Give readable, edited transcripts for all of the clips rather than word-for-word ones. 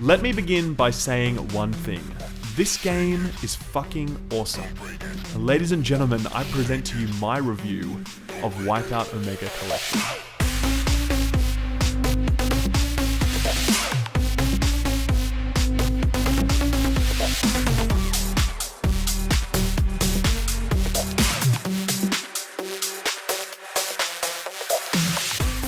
Let me begin by saying one thing. This game is fucking awesome. Ladies and gentlemen, I present to you my review of WipeOut Omega Collection.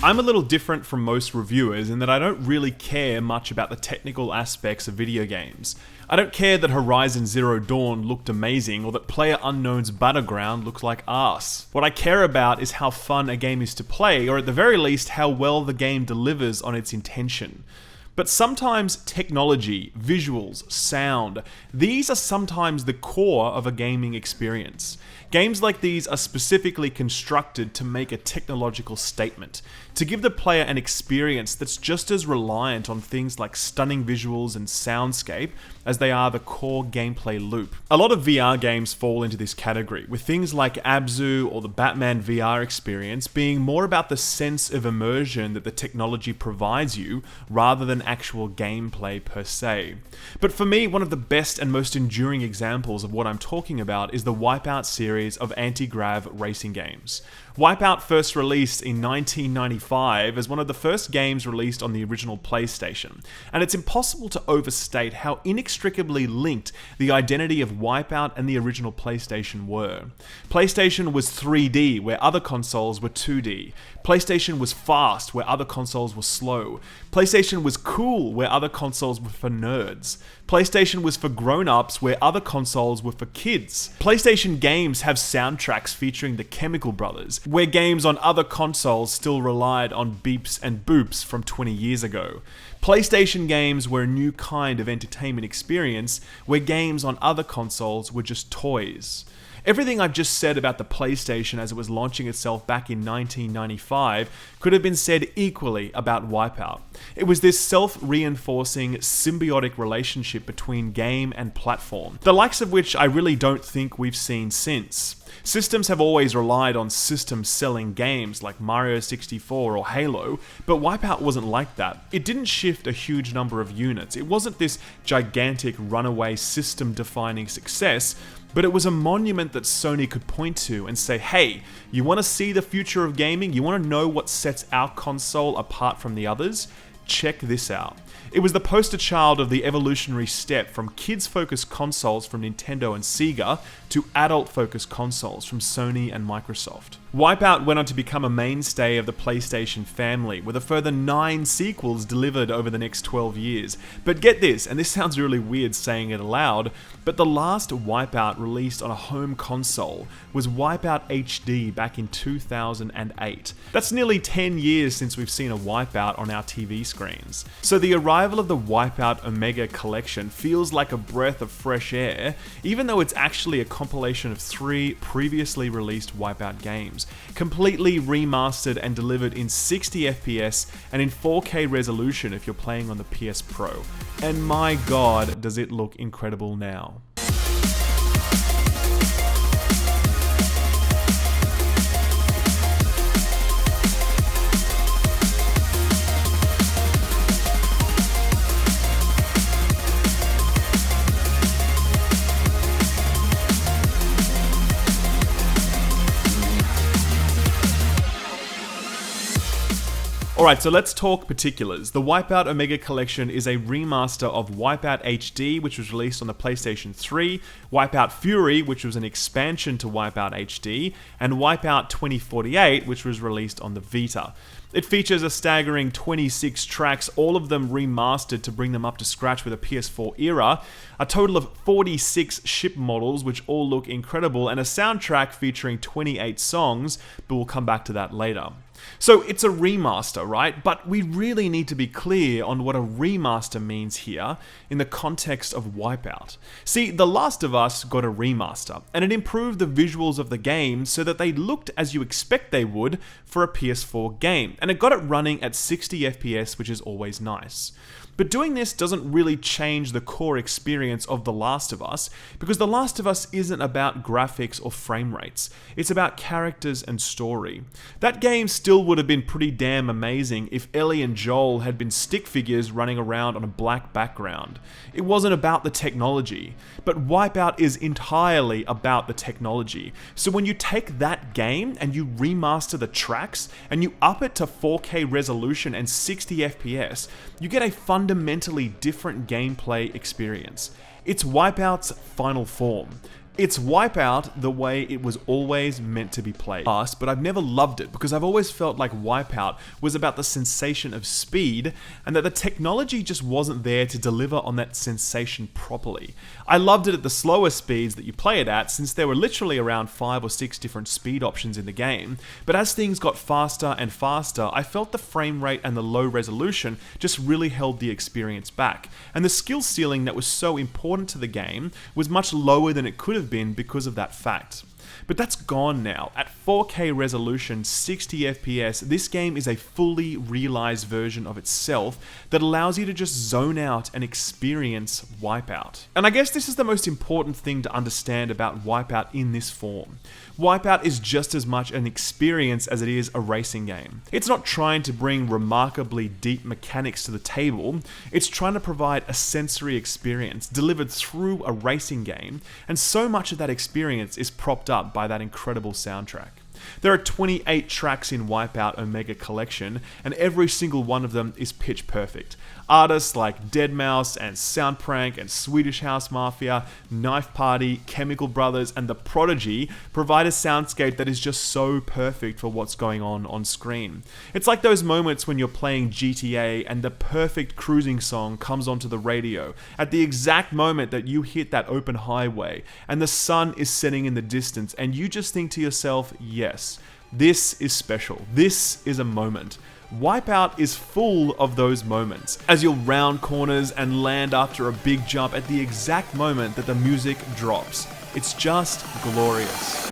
I'm a little different from most reviewers in that I don't really care much about the technical aspects of video games. I don't care that Horizon Zero Dawn looked amazing or that PlayerUnknown's Battleground looked like arse. What I care about is how fun a game is to play, or at the very least how well the game delivers on its intention. But sometimes technology, visuals, sound, these are sometimes the core of a gaming experience. Games like these are specifically constructed to make a technological statement, to give the player an experience that's just as reliant on things like stunning visuals and soundscape as they are the core gameplay loop. A lot of VR games fall into this category, with things like Abzu or the Batman VR experience being more about the sense of immersion that the technology provides you rather than actual gameplay per se. But for me, one of the best and most enduring examples of what I'm talking about is the WipeOut series of anti-grav racing games. WipeOut first released in 1995 as one of the first games released on the original PlayStation, and it's impossible to overstate how inextricably linked the identity of WipeOut and the original PlayStation were. PlayStation was 3D where other consoles were 2D. PlayStation was fast where other consoles were slow. PlayStation was cool where other consoles were for nerds. PlayStation was for grown-ups where other consoles were for kids. PlayStation games have soundtracks featuring the Chemical Brothers, where games on other consoles still relied on beeps and boops from 20 years ago. PlayStation games were a new kind of entertainment experience, where games on other consoles were just toys. Everything I've just said about the PlayStation as it was launching itself back in 1995 could have been said equally about WipeOut. It was this self-reinforcing, symbiotic relationship between game and platform, the likes of which I really don't think we've seen since. Systems have always relied on system-selling games like Mario 64 or Halo, but WipeOut wasn't like that. It didn't shift a huge number of units. It wasn't this gigantic runaway system-defining success, but it was a monument that Sony could point to and say, hey, you want to see the future of gaming? You want to know what sets our console apart from the others? Check this out. It was the poster child of the evolutionary step from kids-focused consoles from Nintendo and Sega to adult-focused consoles from Sony and Microsoft. WipeOut went on to become a mainstay of the PlayStation family, with a further 9 sequels delivered over the next 12 years. But get this, and this sounds really weird saying it aloud, but the last WipeOut released on a home console was WipeOut HD back in 2008. That's nearly 10 years since we've seen a WipeOut on our TV screens. So the arrival of the WipeOut Omega Collection feels like a breath of fresh air, even though it's actually a compilation of 3 previously released WipeOut games, completely remastered and delivered in 60 FPS and in 4K resolution if you're playing on the PS Pro. And my god, does it look incredible now. Alright, so let's talk particulars. The WipeOut Omega Collection is a remaster of WipeOut HD, which was released on the PlayStation 3, WipeOut Fury, which was an expansion to WipeOut HD, and WipeOut 2048, which was released on the Vita. It features a staggering 26 tracks, all of them remastered to bring them up to scratch with a PS4 era, a total of 46 ship models which all look incredible, and a soundtrack featuring 28 songs, but we'll come back to that later. So it's a remaster, right? But we really need to be clear on what a remaster means here in the context of WipeOut. See, The Last of Us got a remaster, and it improved the visuals of the game so that they looked as you expect they would for a PS4 game, and it got it running at 60 FPS, which is always nice. But doing this doesn't really change the core experience of The Last of Us, because The Last of Us isn't about graphics or frame rates. It's about characters and story. That game still would have been pretty damn amazing if Ellie and Joel had been stick figures running around on a black background. It wasn't about the technology, but Wipeout is entirely about the technology. So when you take that game and you remaster the tracks and you up it to 4K resolution and 60 FPS, you get a fundamentally different gameplay experience. It's Wipeout's final form. It's Wipeout the way it was always meant to be played. But I've never loved it because I've always felt like Wipeout was about the sensation of speed and that the technology just wasn't there to deliver on that sensation properly. I loved it at the slower speeds that you play it at, since there were literally around 5 or 6 different speed options in the game, but as things got faster and faster, I felt the frame rate and the low resolution just really held the experience back, and the skill ceiling that was so important to the game was much lower than it could have been because of that fact. But that's gone now. At 4K resolution, 60 FPS, this game is a fully realized version of itself that allows you to just zone out and experience Wipeout. And I guess this is the most important thing to understand about Wipeout in this form. Wipeout is just as much an experience as it is a racing game. It's not trying to bring remarkably deep mechanics to the table, it's trying to provide a sensory experience delivered through a racing game, and so much of that experience is propped up by that incredible soundtrack. There are 28 tracks in WipeOut Omega Collection, and every single one of them is pitch perfect. Artists like deadmau5 and Soundprank and Swedish House Mafia, Knife Party, Chemical Brothers, and The Prodigy provide a soundscape that is just so perfect for what's going on screen. It's like those moments when you're playing GTA and the perfect cruising song comes onto the radio at the exact moment that you hit that open highway and the sun is setting in the distance, and you just think to yourself, yes, this is special. This is a moment. Wipeout is full of those moments, as you'll round corners and land after a big jump at the exact moment that the music drops. It's just glorious.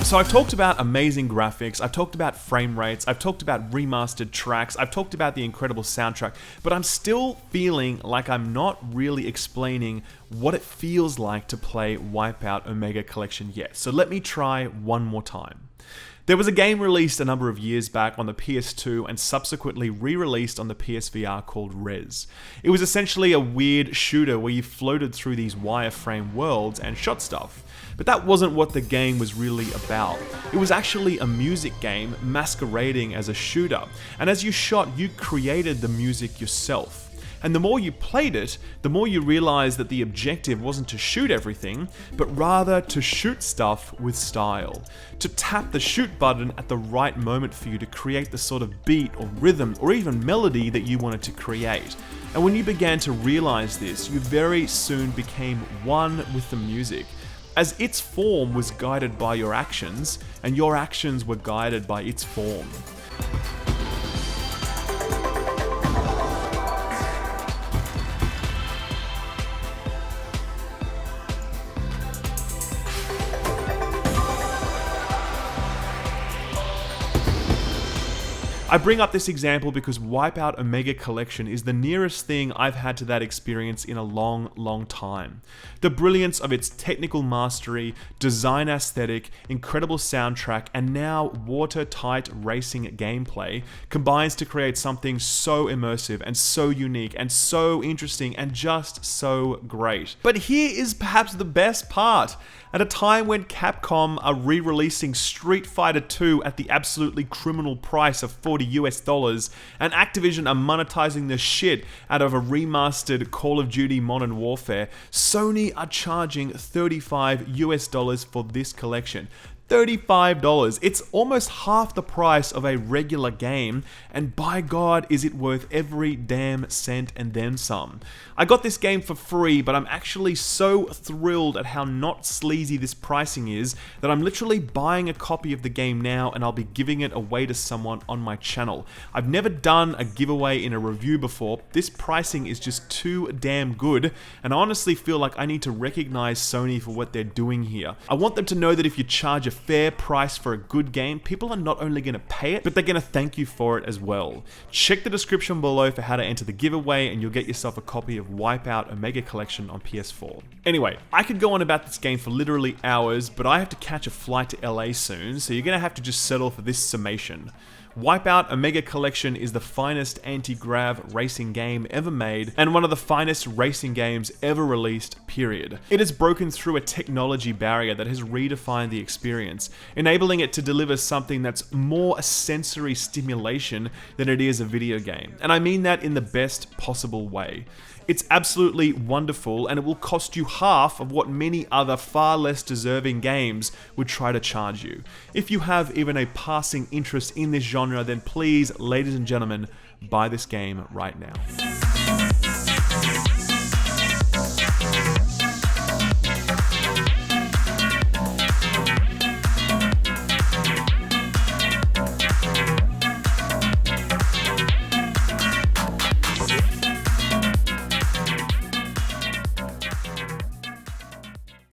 So I've talked about amazing graphics, I've talked about frame rates, I've talked about remastered tracks, I've talked about the incredible soundtrack, but I'm still feeling like I'm not really explaining what it feels like to play WipeOut Omega Collection yet. So let me try one more time. There was a game released a number of years back on the PS2 and subsequently re-released on the PSVR called Rez. It was essentially a weird shooter where you floated through these wireframe worlds and shot stuff. But that wasn't what the game was really about. It was actually a music game masquerading as a shooter, and as you shot, you created the music yourself. And the more you played it, the more you realized that the objective wasn't to shoot everything, but rather to shoot stuff with style. To tap the shoot button at the right moment for you to create the sort of beat or rhythm or even melody that you wanted to create. And when you began to realize this, you very soon became one with the music, as its form was guided by your actions, and your actions were guided by its form. I bring up this example because WipeOut Omega Collection is the nearest thing I've had to that experience in a long time. The brilliance of its technical mastery, design aesthetic, incredible soundtrack, and now watertight racing gameplay combines to create something so immersive and so unique and so interesting and just so great. But here is perhaps the best part. At a time when Capcom are re-releasing Street Fighter 2 at the absolutely criminal price of $40 and Activision are monetizing the shit out of a remastered Call of Duty Modern Warfare, Sony are charging $35 for this collection. $35. It's almost half the price of a regular game, and by God, is it worth every damn cent and then some. I got this game for free, but I'm actually so thrilled at how not sleazy this pricing is that I'm literally buying a copy of the game now and I'll be giving it away to someone on my channel. I've never done a giveaway in a review before. This pricing is just too damn good, and I honestly feel like I need to recognize Sony for what they're doing here. I want them to know that if you charge a fair price for a good game, people are not only going to pay it, but they're going to thank you for it as well. Check the description below for how to enter the giveaway and you'll get yourself a copy of WipeOut Omega Collection on PS4. Anyway, I could go on about this game for literally hours, but I have to catch a flight to LA soon, so you're going to have to just settle for this summation. WipeOut Omega Collection is the finest anti-grav racing game ever made, and one of the finest racing games ever released, period. It has broken through a technology barrier that has redefined the experience, enabling it to deliver something that's more a sensory stimulation than it is a video game. And I mean that in the best possible way. It's absolutely wonderful, and it will cost you half of what many other far less deserving games would try to charge you. If you have even a passing interest in this genre, then please, ladies and gentlemen, buy this game right now.